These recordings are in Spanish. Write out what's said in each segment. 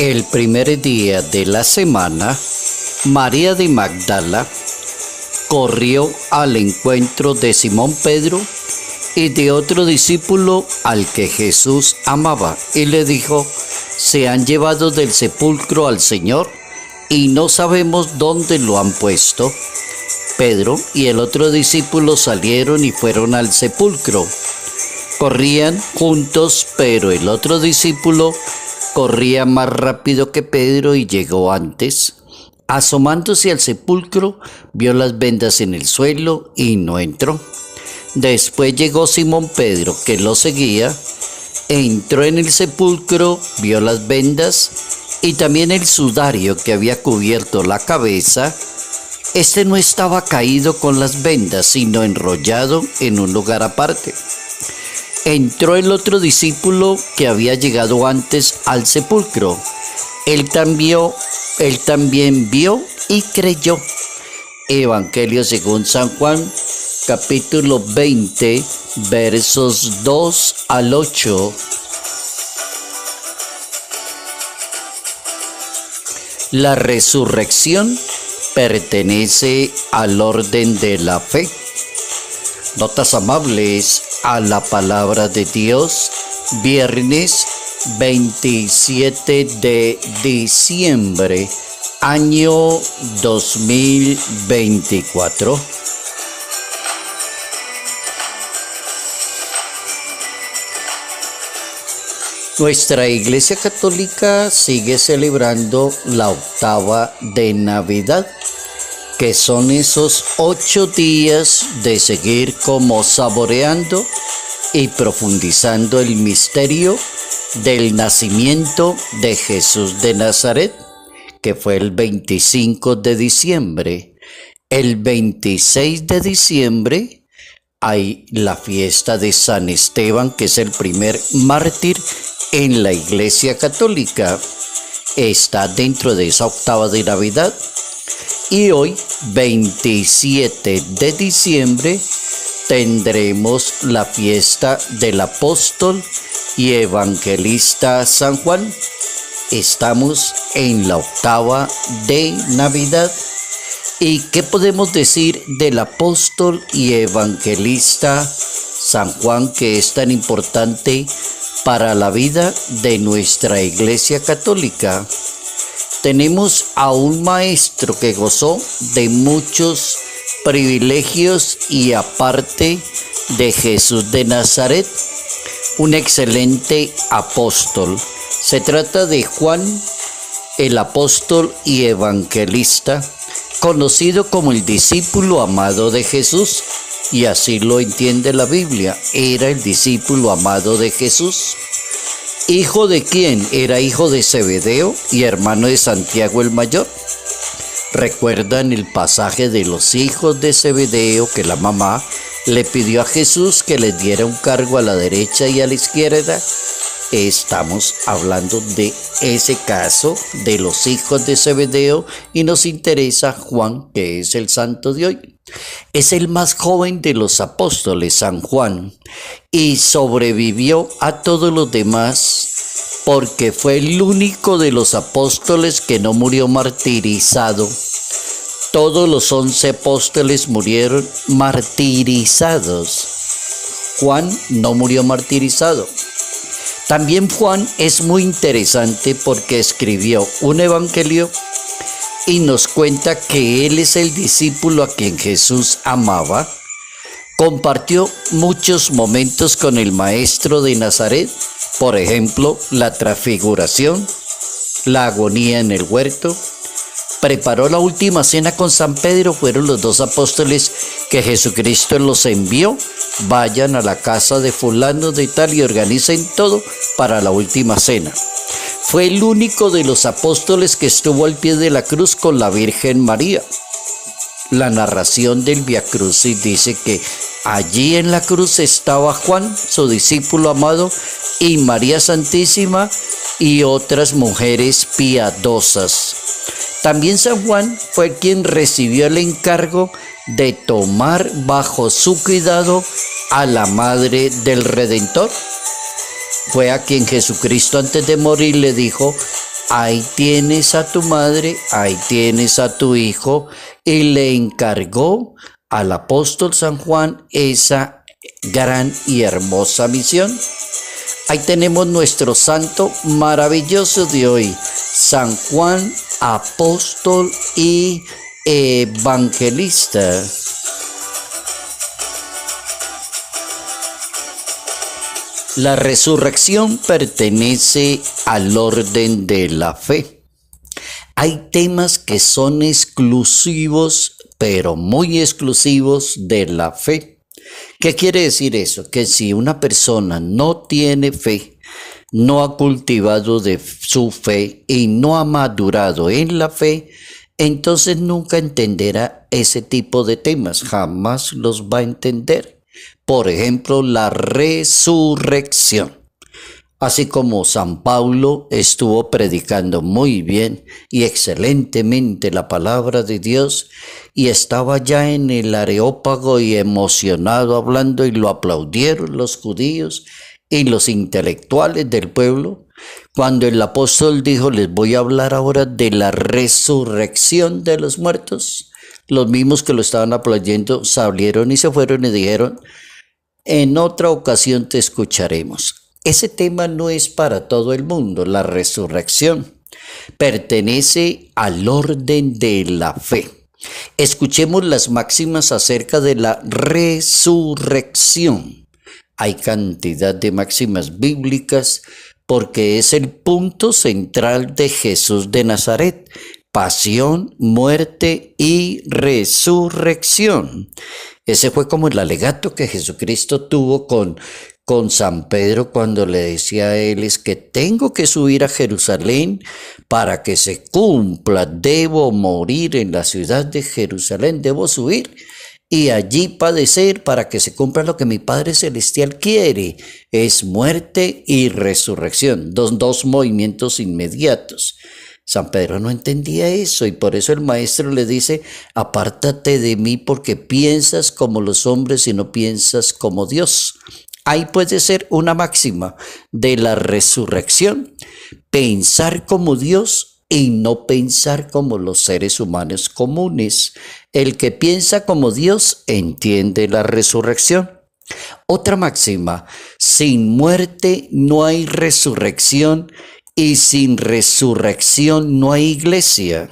El primer día de la semana, María de Magdala corrió al encuentro de Simón Pedro y de otro discípulo al que Jesús amaba, y le dijo: se han llevado del sepulcro al Señor y no sabemos dónde lo han puesto. Pedro y el otro discípulo salieron y fueron al sepulcro. Corrían juntos, pero el otro discípulo corría más rápido que Pedro y llegó antes. Asomándose al sepulcro, vio las vendas en el suelo y no entró. Después llegó Simón Pedro, que lo seguía, entró en el sepulcro, vio las vendas y también el sudario que había cubierto la cabeza. Este no estaba caído con las vendas, sino enrollado en un lugar aparte. Entró el otro discípulo que había llegado antes al sepulcro. Él también vio y creyó. Evangelio según San Juan, capítulo 20, versos 2 al 8. La resurrección pertenece al orden de la fe. Notas amables a la palabra de Dios, viernes 27 de diciembre, año 2024. Nuestra Iglesia Católica sigue celebrando la octava de Navidad, que son esos 8 días de seguir como saboreando y profundizando el misterio del nacimiento de Jesús de Nazaret, que fue el 25 de diciembre. El 26 de diciembre hay la fiesta de San Esteban, que es el primer mártir en la Iglesia Católica. Está dentro de esa octava de Navidad. Y hoy, 27 de diciembre, tendremos la fiesta del apóstol y evangelista San Juan. Estamos en la octava de Navidad. ¿Y qué podemos decir del apóstol y evangelista San Juan, que es tan importante para la vida de nuestra Iglesia Católica? Tenemos a un maestro que gozó de muchos privilegios y aparte de Jesús de Nazaret, un excelente apóstol. Se trata de Juan, el apóstol y evangelista, conocido como el discípulo amado de Jesús, y así lo entiende la Biblia. Era el discípulo amado de Jesús. ¿Hijo de quién? Era hijo de Zebedeo y hermano de Santiago el Mayor. ¿Recuerdan el pasaje de los hijos de Zebedeo, que la mamá le pidió a Jesús que les diera un cargo a la derecha y a la izquierda? Estamos hablando de ese caso de los hijos de Zebedeo y nos interesa Juan, que es el santo de hoy. Es el más joven de los apóstoles, San Juan, y sobrevivió a todos los demás porque fue el único de los apóstoles que no murió martirizado. Todos los 11 apóstoles murieron martirizados. Juan no murió martirizado. También Juan es muy interesante porque escribió un evangelio y nos cuenta que él es el discípulo a quien Jesús amaba. Compartió muchos momentos con el maestro de Nazaret, por ejemplo, la transfiguración, la agonía en el huerto. Preparó la última cena con San Pedro. Fueron los 2 apóstoles que Jesucristo los envió. Vayan a la casa de fulano de tal y organicen todo para la última cena. Fue el único de los apóstoles que estuvo al pie de la cruz con la Virgen María. La narración del Vía Crucis dice que allí en la cruz estaba Juan, su discípulo amado, y María Santísima y otras mujeres piadosas. También San Juan fue quien recibió el encargo de tomar bajo su cuidado a la Madre del Redentor. Fue a quien Jesucristo antes de morir le dijo: ahí tienes a tu madre, ahí tienes a tu hijo, y le encargó al apóstol San Juan esa gran y hermosa misión. Ahí tenemos nuestro santo maravilloso de hoy, San Juan, apóstol y evangelista. La resurrección pertenece al orden de la fe. Hay temas que son exclusivos, pero muy exclusivos de la fe. ¿Qué quiere decir eso? Que si una persona no tiene fe, no ha cultivado de su fe y no ha madurado en la fe, entonces nunca entenderá ese tipo de temas, jamás los va a entender. Por ejemplo, la resurrección. Así como San Pablo estuvo predicando muy bien y excelentemente la palabra de Dios y estaba ya en el Areópago y emocionado hablando y lo aplaudieron los judíos y los intelectuales del pueblo, cuando el apóstol dijo, les voy a hablar ahora de la resurrección de los muertos, los mismos que lo estaban aplaudiendo salieron y se fueron y dijeron, en otra ocasión te escucharemos. Ese tema no es para todo el mundo. La resurrección pertenece al orden de la fe. Escuchemos las máximas acerca de la resurrección. Hay cantidad de máximas bíblicas porque es el punto central de Jesús de Nazaret. Pasión, muerte y resurrección. Ese fue como el alegato que Jesucristo tuvo con San Pedro cuando le decía a él, es que tengo que subir a Jerusalén para que se cumpla, debo morir en la ciudad de Jerusalén, debo subir y allí padecer para que se cumpla lo que mi Padre Celestial quiere, es muerte y resurrección, dos movimientos inmediatos. San Pedro no entendía eso y por eso el maestro le dice, apártate de mí porque piensas como los hombres y no piensas como Dios. Ahí puede ser una máxima de la resurrección, pensar como Dios y no pensar como los seres humanos comunes. El que piensa como Dios entiende la resurrección. Otra máxima, sin muerte no hay resurrección y sin resurrección no hay iglesia.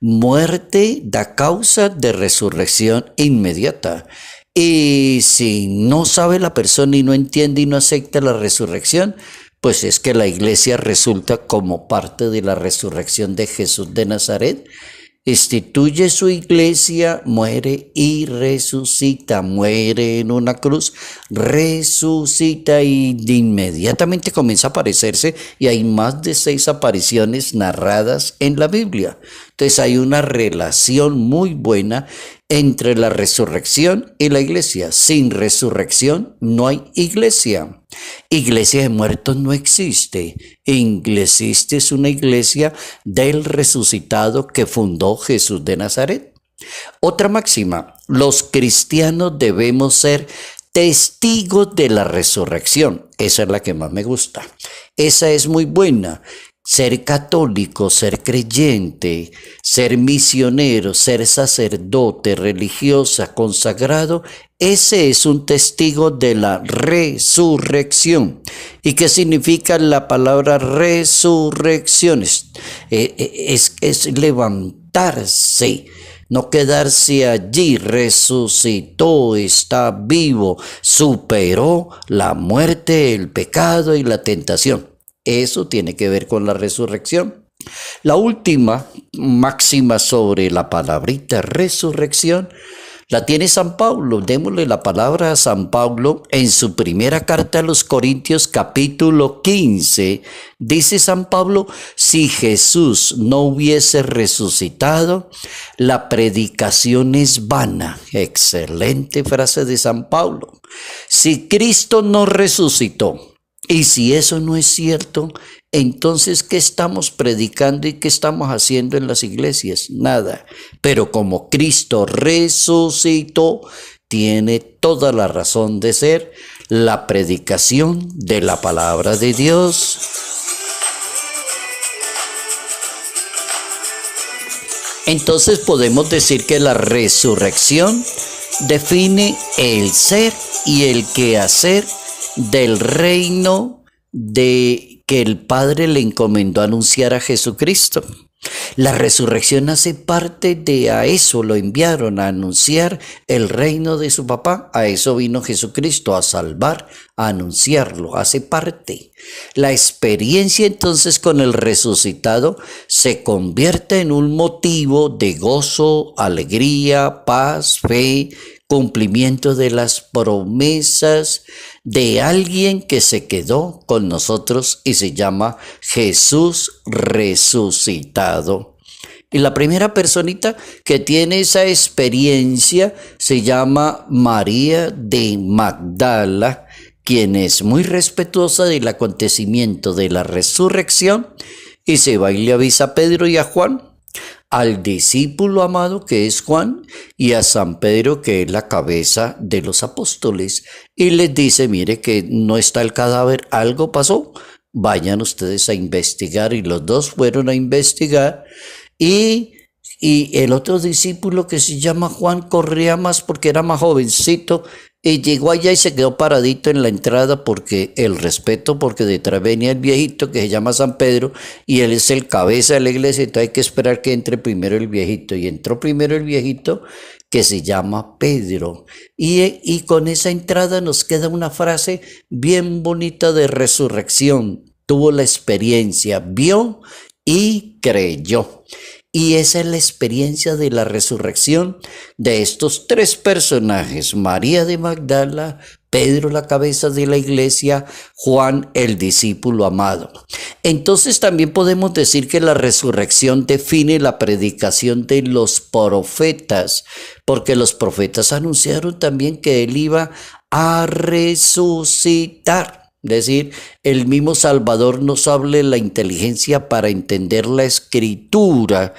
Muerte da causa de resurrección inmediata. Y si no sabe la persona y no entiende y no acepta la resurrección, pues es que la iglesia resulta como parte de la resurrección de Jesús de Nazaret. Instituye su iglesia, muere y resucita, muere en una cruz, resucita y inmediatamente comienza a aparecerse y hay más de 6 apariciones narradas en la Biblia. Entonces hay una relación muy buena entre la resurrección y la iglesia. Sin resurrección no hay iglesia. Iglesia de muertos no existe. Existe es una iglesia del resucitado que fundó Jesús de Nazaret. Otra máxima, los cristianos debemos ser testigos de la resurrección. Esa es la que más me gusta. Esa es muy buena. Ser católico, ser creyente, ser misionero, ser sacerdote, religiosa, consagrado, ese es un testigo de la resurrección. ¿Y qué significa la palabra resurrección? Es levantarse, no quedarse allí, resucitó, está vivo, superó la muerte, el pecado y la tentación. Eso tiene que ver con la resurrección. La última máxima sobre la palabrita resurrección la tiene San Pablo. Démosle la palabra a San Pablo en su primera carta a los Corintios capítulo 15. Dice San Pablo, si Jesús no hubiese resucitado, la predicación es vana. Excelente frase de San Pablo. Si Cristo no resucitó, y si eso no es cierto, entonces, ¿qué estamos predicando y qué estamos haciendo en las iglesias? Nada. Pero como Cristo resucitó, tiene toda la razón de ser la predicación de la palabra de Dios. Entonces podemos decir que la resurrección define el ser y el quehacer del reino de que el Padre le encomendó anunciar a Jesucristo. La resurrección hace parte de a eso lo enviaron, a anunciar el reino de su papá. A eso vino Jesucristo, a salvar, a anunciarlo, hace parte. La experiencia entonces con el resucitado se convierte en un motivo de gozo, alegría, paz, fe, cumplimiento de las promesas de alguien que se quedó con nosotros y se llama Jesús resucitado. Y la primera personita que tiene esa experiencia se llama María de Magdala, quien es muy respetuosa del acontecimiento de la resurrección y se va y le avisa a Pedro y a Juan, al discípulo amado que es Juan y a San Pedro que es la cabeza de los apóstoles, y les dice: mire que no está el cadáver, algo pasó, vayan ustedes a investigar. Y los dos fueron a investigar, y el otro discípulo que se llama Juan corría más porque era más jovencito y llegó allá y se quedó paradito en la entrada porque el respeto, porque detrás venía el viejito que se llama San Pedro y él es el cabeza de la iglesia, entonces hay que esperar que entre primero el viejito, y entró primero el viejito que se llama Pedro, y con esa entrada nos queda una frase bien bonita de resurrección: tuvo la experiencia, vio y creyó. Y esa es la experiencia de la resurrección de estos tres personajes: María de Magdala, Pedro, la cabeza de la iglesia, Juan, el discípulo amado. Entonces también podemos decir que la resurrección define la predicación de los profetas, porque los profetas anunciaron también que él iba a resucitar. Es decir, el mismo Salvador nos habla la inteligencia para entender la Escritura,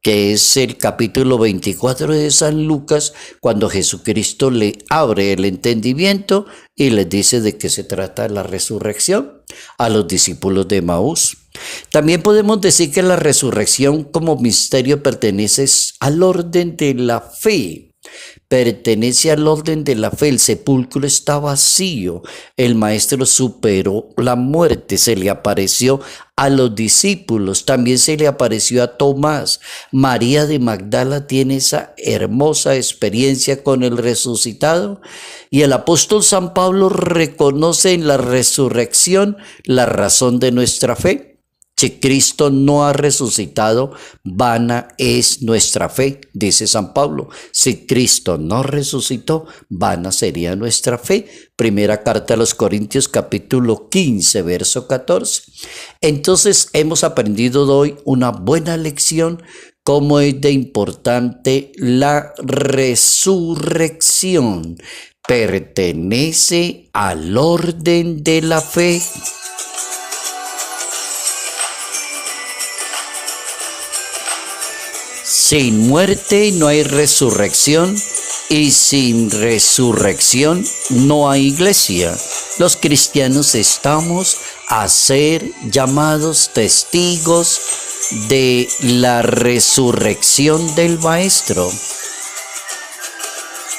que es el capítulo 24 de San Lucas, cuando Jesucristo le abre el entendimiento y les dice de qué se trata la resurrección a los discípulos de Emaús. También podemos decir que la resurrección como misterio pertenece al orden de la fe. Pertenece al orden de la fe. El sepulcro está vacío. El maestro superó la muerte. Se le apareció a los discípulos. También se le apareció a Tomás. María de Magdala tiene esa hermosa experiencia con el resucitado. Y el apóstol San Pablo reconoce en la resurrección la razón de nuestra fe. Si Cristo no ha resucitado, vana es nuestra fe, dice San Pablo. Si Cristo no resucitó, vana sería nuestra fe. Primera carta a los Corintios, capítulo 15, verso 14. Entonces hemos aprendido hoy una buena lección, cómo es de importante la resurrección. Pertenece al orden de la fe. Sin muerte no hay resurrección, y sin resurrección no hay iglesia. Los cristianos estamos a ser llamados testigos de la resurrección del Maestro.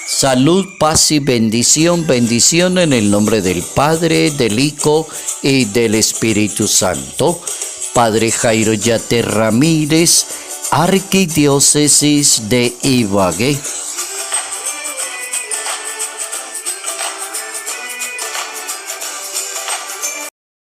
Salud, paz y bendición. Bendición en el nombre del Padre, del Hijo y del Espíritu Santo. Padre Jairo Yate Ramírez, Arquidiócesis de Ibagué.